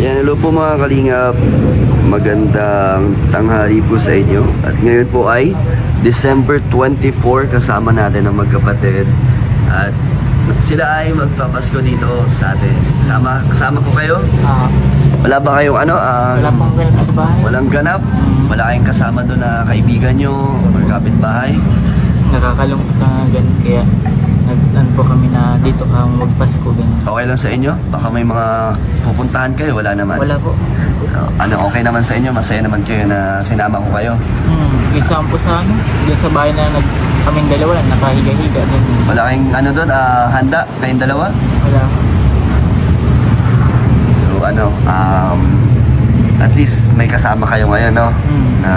Yan, hello po mga kalingap. Magandang tanghali po sa inyo. At ngayon po ay December 24, kasama natin ang magkapatid. At sila ay magpapasko dito sa atin. Kasama ko kayo? Wala ba kayong ano? Wala pong ganap sa bahay. Walang ganap? Wala kayong kasama doon na kaibigan nyo o kapitbahay? Nakakalungkot na ganun, kaya nag-ano po kami na dito kang magpasko ganun. Okay lang sa inyo? Baka may mga pupuntahan kayo? Wala naman? Wala po. So, ano, okay naman sa inyo? Masaya naman kayo na sinama ko kayo? Isa po sa ano, dyan sa bahay na kaming dalawa lang, nakahiga-higa. Wala kayong ano doon, handa? Kayong dalawa? Wala. So ano, at least may kasama kayo ngayon, no? Na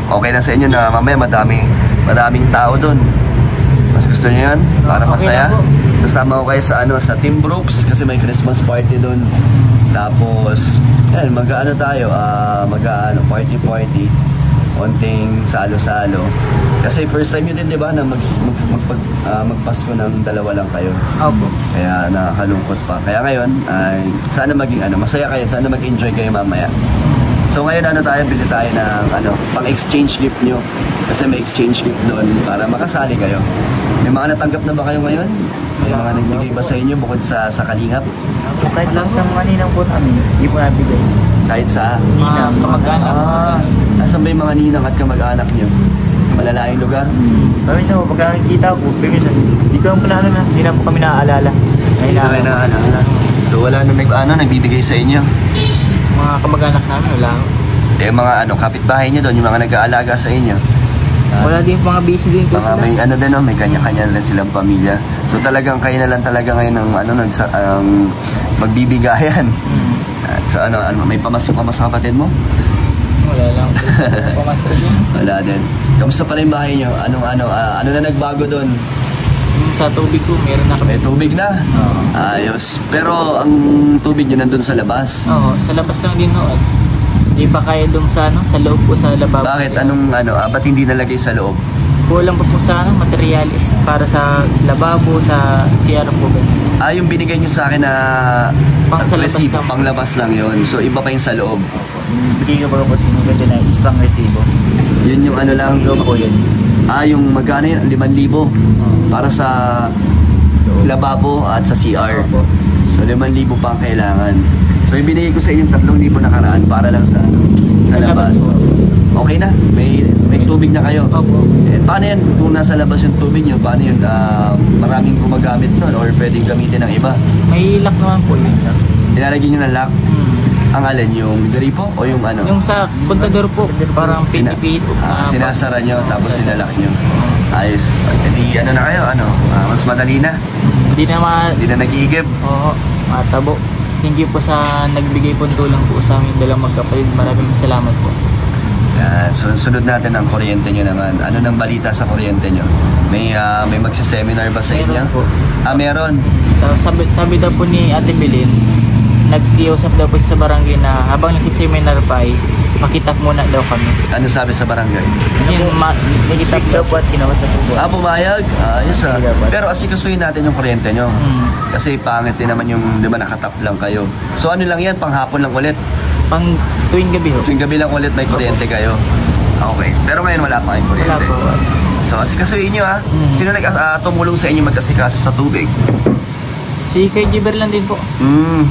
okay lang sa inyo na mamaya madaming tao doon. Mas gusto niyo yan? Para masaya? Okay, sasama ko kayo sa ano, sa Team Brooks kasi may Christmas party doon. Tapos yan, mag-ano tayo, party konting salo-salo. Kasi first time yun din, di ba, na magpasko ng dalawa lang kayo. Opo. Kaya nakakalungkot pa. Kaya ngayon, ay sana maging masaya kayo, sana mag-enjoy kayo mamaya. So ngayon bili tayo ng pang-exchange gift nyo. Kasi may exchange gift doon para makasali kayo. May mga natanggap na ba kayo ngayon? May mga nagbigay ba sa inyo bukod sa kalingap? Kahit lang sa mga ninang po namin, hindi po nabigay. Kahit sa? Ninang, kamag-anak. Nasaan ba yung mga ninang at kamag-anak nyo? Malalayong lugar? Paminsan po, pagka nakikita ko, paminsan, hindi ko hindi na po kami naaalala. Hindi na kayo naaalala. So wala nung nagbibigay sa inyo? Mga kamag-anak namin, wala. Mga kapitbahay nyo doon, yung mga nag-aalaga sa inyo? Wala din, mga busy din po sila. May may kanya-kanya na silang pamilya. So talagang kayo na lang talaga ngayon ng magbibigayan. So may pamasok ka sa kapatid mo? Wala lang. Pamasok din. Wala din. Kamusta pa rin bahay nyo? Ano na nagbago doon? Sa tubig ko, meron na kami. May tubig na? Ayos. Pero ang tubig nyo nandun sa labas? Oo, sa labas lang din ho. Hindi pa kaya doon sa loob po sa lababo. Bakit? Ba't hindi nalagay sa loob? Kulang pa po sa materialis para sa lababo, sa CR po. Yung binigay nyo sa akin na resibo, panglabas lang yun. So iba pa yung sa loob. Bigay ko po yung ganda na isang resibo. Yun yung lang loob po yun. Yung magkano yun? 5,000 para sa lababo at sa CR. So 5,000 pa ang kailangan. So ibinigay ko sa inyo 3,000 nakaraan para lang sa labas. Okay na? May tubig na kayo? Opo. Paano yan? Kung nasa labas yung tubig nyo, paano yun? Maraming gumagamit nun or pwedeng gamitin ng iba? May lock naman po yun. Nilalagyan nyo ng lock? Ang alin? Yung gripo o yung ano? Yung sa kontador po, parang pinipihit po. Sinasara nyo tapos nilalak nyo. Ayos. Hindi na kayo, mas madali na. Hindi na nag-iigib. Oo, matabo. Thank you po sa nagbigay po tulong po sa amin dalawang magkapatid. Maraming salamat po. Yan. Sunod natin ang kuryente nyo naman. Ano nang balita sa kuryente nyo? May magsiseminar ba sa inyo? Meron po. Meron? Sabi daw po ni Ate Belin, nag-iusap daw po sa barangay na habang nagsiseminar pa ay makita muna daw kami. Ano sabi sa barangay? Nag-isap daw po at kinawasap po. Pumayag? Ayos Pero asikasuhin natin yung kuryente nyo. Kasi pangit din naman yung nakatap lang kayo. So ano lang yan? Panghapon lang ulit? Pang tuwing gabi ho. Tuwing gabi lang ulit may kuryente kayo? Okay. Pero ngayon wala pa kayong kuryente? Wala po. So asikasuhin nyo Sino tumulong sa inyo magkasikaso sa tubig? Si Kay Jiber lang din po.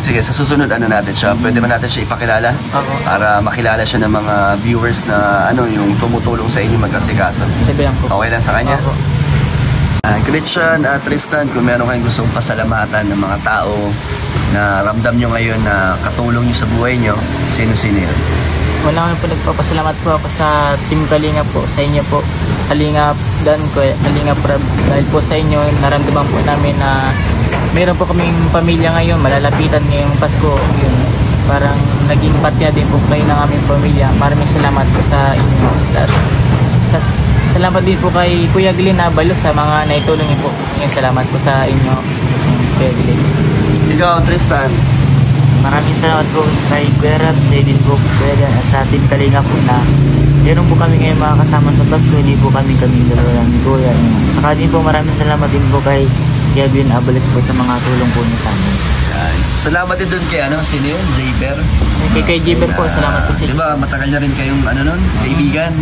Sige, sa susunod natin siya. Pwede ba natin siya ipakilala? Ako. Para makilala siya ng mga viewers na yung tumutulong sa inyo magkasikaso. Sabi lang po. Okay lang sa kanya? Ako. Christian at Tristan, kung meron kayong gustong pasalamatan ng mga tao na ramdam nyo ngayon na katulong nyo sa buhay nyo, sino-sino yun? Wala po nagpapasalamat po ako sa Team Kalingap po, sa inyo po. Kalingap Dan ko, Kalingap Rab. Dahil po sa inyo, naramdaman po namin na meron po kaming pamilya ngayon, malalapitan ngayong Pasko. Yun, parang naging partya din po kayo ng aming pamilya. Maraming salamat po sa inyo. Salamat din po kay Kuya Glenn Abalos sa mga naitulong niyo po. Yung salamat po sa inyo, Kuya Glenn. Ikaw, Tristan. Maraming salamat po kay Kuya Rab, sa din po Kuya Glenn at sa Team Kalingap po na meron po kami ngayon mga kasama sa Pasko. Hindi po kami dalawa lang ni Kuya. Saka din po maraming salamat din po kay Kevin Abalos po sa mga tulong po niya sa amin. salamat din doon kay sino yun? Jayber. Kay Jiber po, salamat po Di ba, matagal na rin kayong nun, kaibigan.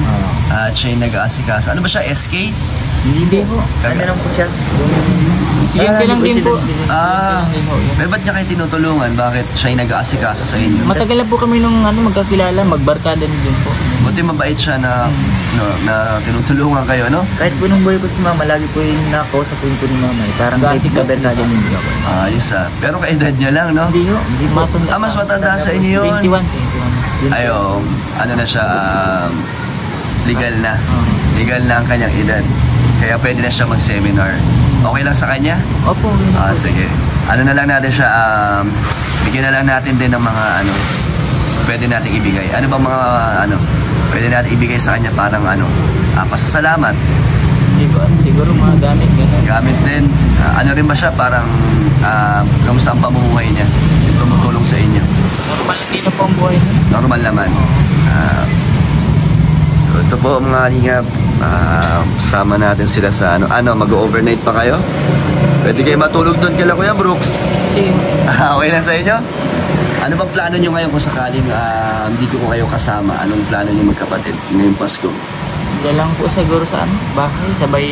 At siya yung nag-aasikaso. Ano ba siya, SK? Hindi po. Ano lang po siya? Estudyante lang din po. May ba't niya kayo tinutulungan? Bakit siya yung nag-aasikaso sa inyo? Matagal na po kami nung magkakilala, magbarkada din po. Buti mabait siya na tinutulungan kayo, no? Kahit po nung boy ko si mama, lagi po yung nakausap po ni mama. Parang kahit kaberna din yung ako. Ayos Pero kaedad niya lang, no? Hindi ho. Matanda. Mas matanda sa inyo yun. 21. Ayo, ano na siya, legal na. Legal na ang kanyang edad. Kaya pwede na siya mag-seminar. Okay lang sa kanya? Opo. Sige. Ano na lang natin siya, bigyan na lang natin din ng mga pwede natin ibigay. Ano bang mga pwede natin ibigay sa kanya parang pasasalamat? Hindi ko, siguro mga gamit. Ganun. Gamit din. Ano rin ba siya parang kamusta ang pamumuhay niya? Yung tumutulong sa inyo? Normal din na po ang buhay niya. Normal naman. So ito po mga kalingap. Sama natin sila sa mag-overnight pa kayo? Pwede kayo matulog doon kila Kuya Brooks. Okay lang sa inyo? Ano bang plano nyo ngayon kung sakaling hindi ko kayo kasama? Anong plano nyo magkapatid ngayong Pasko? Diyan lang po siguro sa bahay. Sabay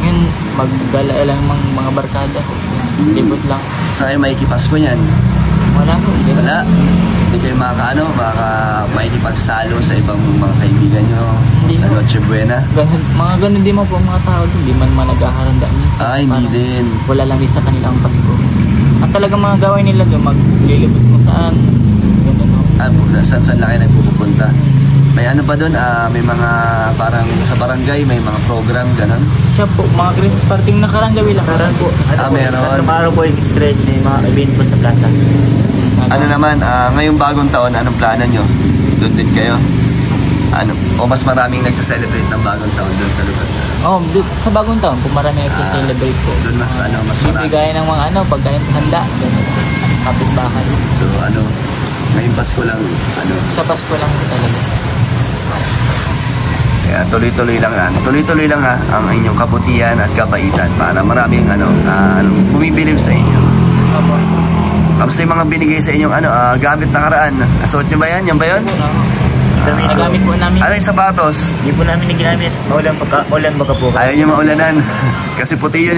yun, maggala lang mga barkada ko. Libot lang. Saan kayo makikipasko niyan? Wala po. Wala? Hindi kayo makikipagsalo sa ibang mga kaibigan nyo? Hindi sa Noche Buena? Mga ganun din po mga tao doon. Hindi man naghaharanda minsan. Hindi din. Wala lang din sa kanilang Pasko. Ang talagang mga gawin nila doon, maglilibot mo saan. Ganun. Saan lang kayo nagpupunta? May ba doon? May mga parang sa barangay, may mga program, gano'n? Siya po, mga Christmas party nakarang gabi lang. Nakarang po. Meron. Araw po yung stretch, may mga event po sa plaza. Ano naman, ngayong bagong taon, anong plano nyo? Doon din kayo? O mas maraming nagsa-celebrate ng bagong taon doon sa lugar? Sa bagong taon, kung marami nagsa-celebrate po. Doon mas marami. Bibigay ng mga pagkain handa. Kapit-bahay. So ngayong Pasko lang, Sa Pasko lang po talaga. Kaya tuloy-tuloy lang ang inyong kabutihan at kabaitan para maraming bumibilib sa inyo. Opo. Kamusta yung mga binigay sa inyong gamit na karaan? Nasuot nyo ba yan? Yan ba yun? Nagamit po namin. Ano yung sapatos? Hindi po namin ginamit. Maulan baka po. Ayaw nyo maulanan. Kasi puti yun,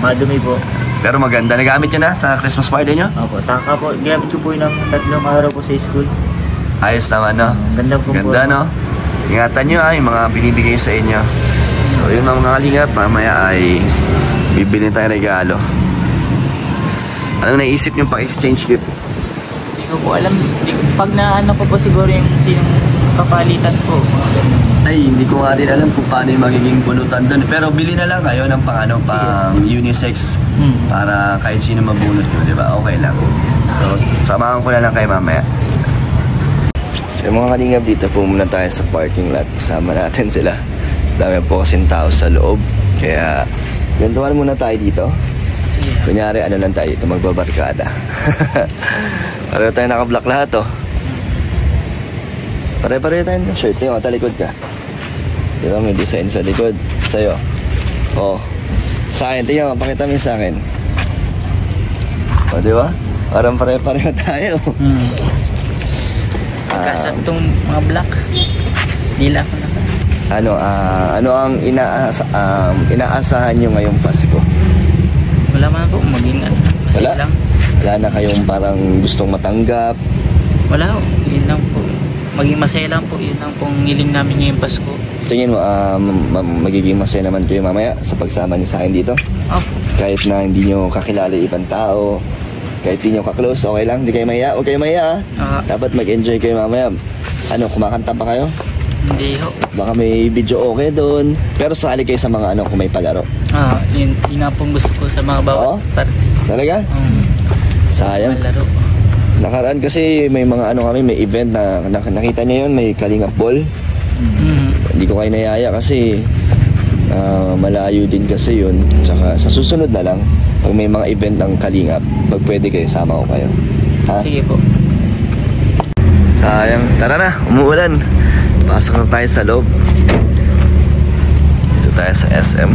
Madumi po. Pero maganda. Nagamit nyo na sa Christmas party nyo? Opo. Taka po. Ginamit ko po ng 3 araw po sa school. Ayos naman, no? Ganda po. Ganda, no? Ingatan nyo yung mga binibigay sa inyo. So, yun mga kalingap. Mamaya ay bibili tayong regalo. Anong naisip nyo pang-exchange gift? Hindi ko po alam. Pag ko po siguro yung kapalitan po. Ay, hindi ko nga din alam kung paano yung magiging bunutan doon. Pero bili na lang kayo ng pang unisex para kahit sino mabunot nyo, di ba? Okay lang. So, samahan ko na lang kayo mamaya. So, mga kalingap, dito po muna tayo sa parking lot. Sama natin sila. Dami po kasing tao sa loob. Kaya, gantuhan muna tayo dito. Kunyari, lang tayo dito, magbabarkada. Pareho tayo naka-block lahat, Pare-pareho tayo ng shirt. Tingnan, talikod ka. Di ba, may design sa likod. Sa'yo. Sa akin, tingnan, pakita mo sa akin. Di ba? Parang pare-pareho tayo. Kasap tong mga black. Dila ko naman. Ano ang inaasahan nyo ngayong Pasko? Wala man po, maging masaya lang. Wala na kayong parang gustong matanggap? Wala po, yun lang po. Maging masaya lang po, yun lang pong hiling namin ngayong Pasko. Tingin mo, magiging masaya naman kayo mamaya sa pagsama nyo sa akin dito? Opo. Kahit na hindi nyo kakilala ibang tao, kahit hindi nyo kaklose, okay lang? Hindi kayo maya? Huwag kayo maya, Dapat mag-enjoy kayo mamaya. Kumakanta pa kayo? Hindi ho. Baka may video okay doon. Pero sali kayo sa mga kung may palaro. Yun nga pong gusto ko sa mga bawat party. Talaga? Sayang. Malaro. Nakaraan kasi may mga kami, may event na nakita niyo yun, may Kalingap Ball. Hindi ko kayo nayaya kasi malayo din kasi yun. Tsaka sa susunod na lang, pag may mga event ng Kalingap, pag pwede kayo, sama ko kayo. Sige po. Sayang. Tara na, umuulan. Pasok na tayo sa loob. Dito tayo sa SM.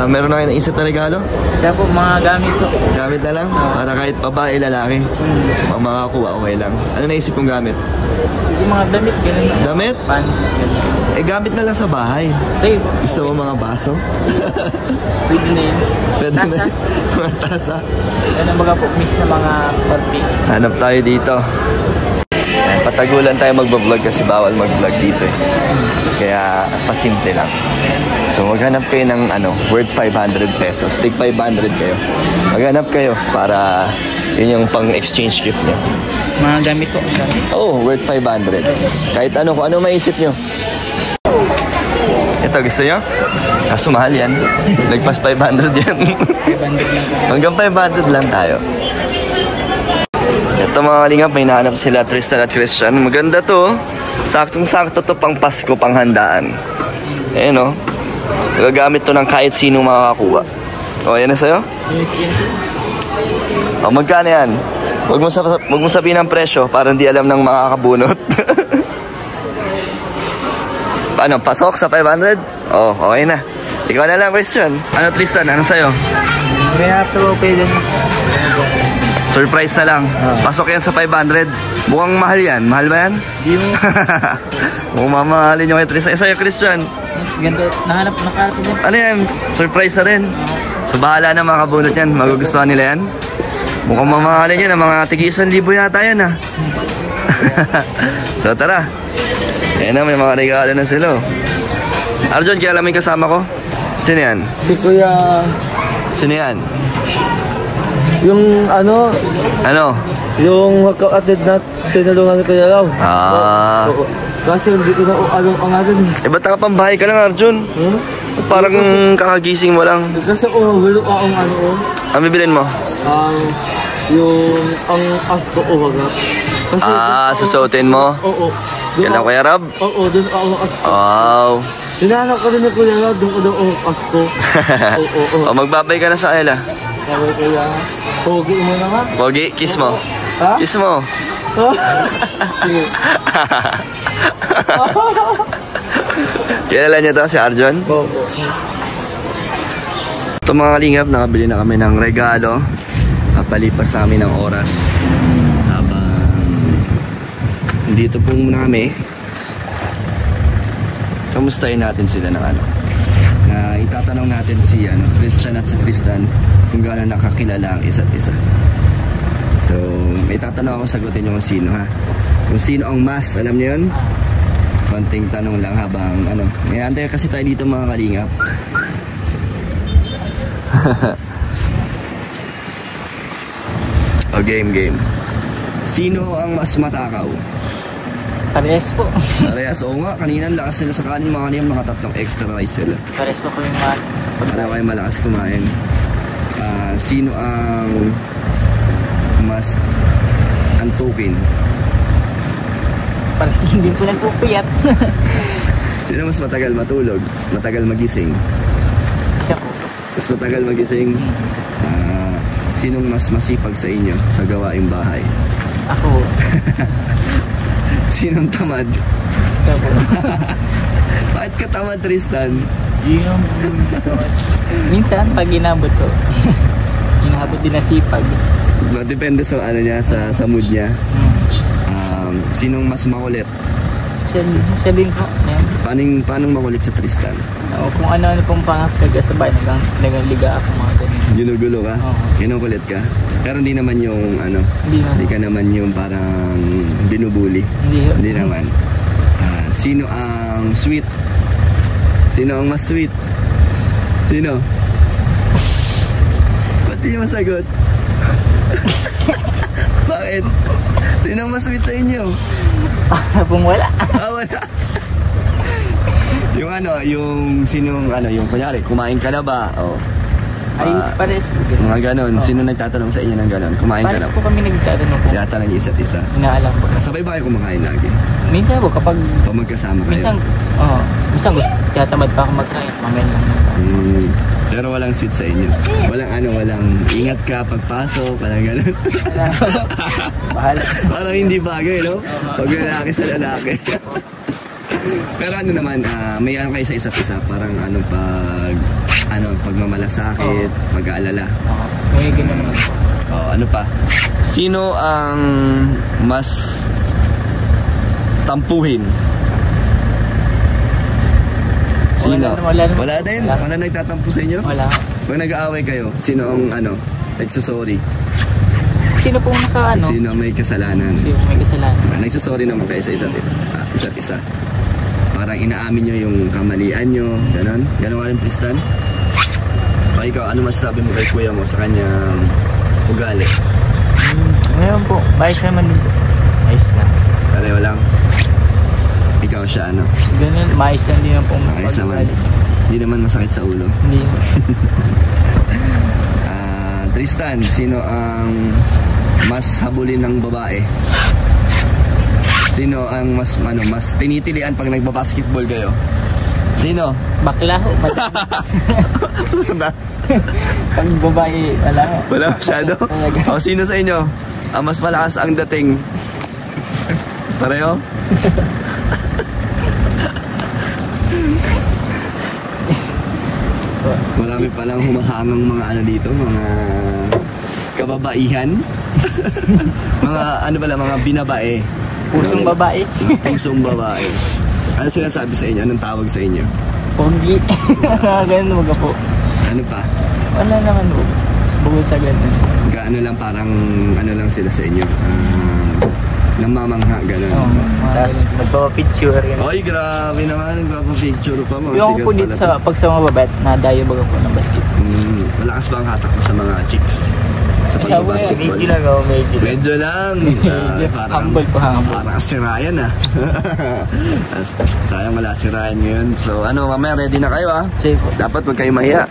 Meron na kayo naisip na regalo? Siya po, mga gamit po. Gamit na lang? Para kahit babae, lalaki. Pag makakuha, okay lang. Ano naisip kong gamit? Yung mga damit, gano'n. Damit? Pants, gano'n. Eh, gamit na lang sa bahay. Sa'yo po. Gusto mo mga baso? Pwede na yun. Pwede Tasa. na. Mga tasa. Yan ang mga po, miss na mga party. Hanap tayo dito. Patagulan tayo magbablog kasi bawal mag-vlog dito eh. Kaya pasimple lang. So maghanap kayo ng worth 500 pesos. Take 500 kayo. Maghanap kayo para yun yung pang-exchange gift nyo. Mga gamit po. Oh, worth 500. Kahit kung ano maisip nyo. Ito, gusto nyo? Kaso mahal yan. Nagpas 500 yan. 500 lang po. Hanggang 500 lang tayo. Ito mga kalingap, may nahanap sila Tristan at Christian. Maganda to. Saktong-sakto to pang Pasko, pang handaan. Ayan o. Gagamit to ng kahit sino makakakuha. O, yan na sa'yo? O, magkano yan? Huwag mo sabihin ang presyo para hindi alam ng makakabunot. Paano? Pasok sa 500? Oh, okay na. Ikaw na lang, Christian. Ano, Tristan? Ano sa'yo? Kaya po, pwede na. Surprise na lang. Pasok yan sa 500. Mukhang mahal yan. Mahal ba yan? Di mo. Mukhang mamahalin yung kay Tristan. Sa'yo, Christian. Ganda. Nahanap na karto din. Ano yan? Surprise na rin. So, bahala na mga kabunot yan. Magugustuhan nila yan. Mukhang mamahalin yan. Mga tig-1,000 yata yan ah. So, tara. Ayan na, may mga regalo na sila. Arjun, kaya alam yung kasama ko? Sino yan? Si Kuya, Sino yan? yung ano, yung magkakatid na tinulungan ni Kuya Raw. Ah. Oo. Kasi hindi ko na angalan eh. Eh, ba't nakapambahay ka lang, Arjun? Hmm? Parang kakagising mo lang. Kasi wala akong Ang bibilin mo? yung ang asko wala. Kasi Susuotin mo? Oo. Yan lang, Kuya Rab? Oo, doon ako asko. Wow. Hinahanap ko rin ni Kuya Raw, doon ko daw ako asko. Oo. O, magbabay ka na sa kanila. Sabi Kuya, pogi mo na nga. Pogi, kiss mo. Ha? Kiss mo. Sige. Kilala niyo to si Arjun? Oo. Ito mga kalingap, nakabili na kami ng regalo. Kapalipas namin ng oras. Habang dito po muna kami. Kamustahin natin sila ng na itatanong natin si Christian at si Tristan kung gaano nakakilala ang isa't isa. So, may tatanong ako, sagutin nyo kung sino ha. Kung sino ang mas, alam nyo yun? Konting tanong lang habang may antay kasi tayo dito mga kalingap. O, game. Sino ang mas matakaw? Parehas po. Parehas, oo nga. Kanina lakas sila sa kanin. Mga kanina mga 3 extra rice sila. Parehas po kami mga... Pareho kayo malakas kumain. Sino ang mas antukin? Parehas hindi po nagpupuyat. Sino mas matagal matulog? Matagal magising? Siya po. Mas matagal magising? Sinong mas masipag sa inyo sa gawaing bahay? Ako. Sinong tamad? Siya po. Bakit ka tamad, Tristan? Minsan, pag inabot ko, inaabot din na sipag. Depende sa niya, sa mood niya. Sinong mas makulit? Siya din po. Paano makulit sa Tristan? Kung ano pong pangapagkasabay, nagliga ako mga ganyan. Ginugulo ka? Oo. Kinukulit ka? Pero hindi naman yung Hindi ka naman yung parang binubuli. Hindi naman. Sino ang sweet? Sino ang mas sweet? Sino? Ba't di masagot? Bakit? Sino ang mas sweet sa inyo? Pong wala. Wala. Yung sinong yung kunyari, kumain ka na ba? O, Ay, parehas po. mga ganon. Sino nagtatanong sa inyo ng ganon? Kumain ka na Parehas ba? po kami nagtatanong po. Tinatanong niyo isa't isa. Inaalam po. Sabay ba kayo kumakain lagi? Minsan po kapag... O magkasama kayo? Minsan gusto. Tatamad pa ako magkain. Mamaya lang. Pero walang sweet sa inyo. Walang ingat ka pagpasok, parang gano'n. Bahala. Parang hindi bagay, no? Pag lalaki sa lalaki. Pero naman, may kayo sa isa't isa, parang pag pagmamalasakit, pag-aalala. May ganun naman. Ano pa? Sino ang mas tampuhin? Sino? Wala din? Wala nagtatampo sa inyo? Wala. Pag nag-aaway kayo, sino ang nagsusorry? Sino pong Sino ang may kasalanan? Sino may kasalanan? Nagsusorry naman kayo sa isa't isa. Parang inaamin nyo yung kamalian nyo, ganon? Ganon ka rin, Tristan? O ikaw, ano masasabi mo kay kuya mo sa kanyang ugali? Ngayon po, ayos naman din po. Ayos lang. Pareho lang. Ikaw siya, Ganun, maayos lang din po. Ayos naman. Hindi naman masakit sa ulo. Hindi. Tristan, sino ang mas habulin ng babae? Sino ang mas tinitilian pag nagbabasketball kayo? Sino? Bakla ho. Pag babae, wala. Wala masyado? O sino sa inyo ang mas malakas ang dating? Pareho? Marami palang humahangang mga dito, mga kababaihan. Mga binabae. Pusong babae. Pusong babae. Ano sinasabi sa inyo? Anong tawag sa inyo? Pogi. Ganun mga po. Ano pa? Wala naman po. Bukod sa ganun. Gaano lang, parang lang sila sa inyo? Namamangha, gano'n. Tapos nagpapapicture. Oy, grabe naman, nagpapapicture pa. Yung po dito pag sa mga babae, nadayo baga po ng basket. Malakas ba ang hatak mo sa mga chicks? Sa pag-basketball? Medyo lang ako, Medyo lang. Humble po, humble. Parang si Ryan Sayang wala si Ryan ngayon. So mamaya ready na kayo Sige po. Dapat wag kayo mahiya.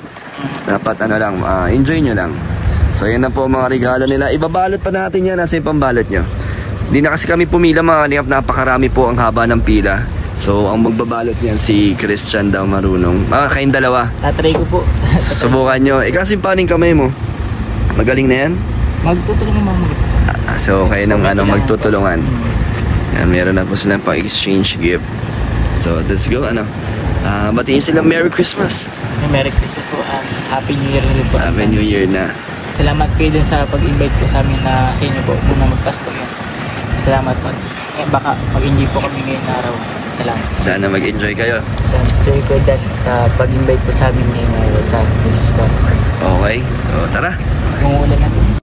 Dapat enjoy nyo lang. So yan na po mga regalo nila. Ibabalot pa natin yan. Nasa yung pambalot nyo. Hindi na kasi kami pumila mga kalingap. Napakarami po ang haba ng pila. So ang magbabalot niyan si Christian daw marunong. Kayong dalawa. Tatry ko po. Subukan nyo. Kasi paning kamay mo. Magaling na yan? Magtutulungan mo. So kayo nang magtutulungan. Yan, meron na po silang pang-exchange gift. So let's go. Batiin sila Merry Christmas. Merry Christmas po and Happy New Year na po. Happy New Year na. Salamat kayo din sa pag-invite ko sa amin na sa inyo po kung magpasko yun. Salamat po. Baka mag-enjoy po kami ngayong araw. Salamat. Sana mag-enjoy kayo. Enjoy ko dad sa pag-invite po sa amin ngayong araw sa Christmas. Okay. So tara. Umuulan na.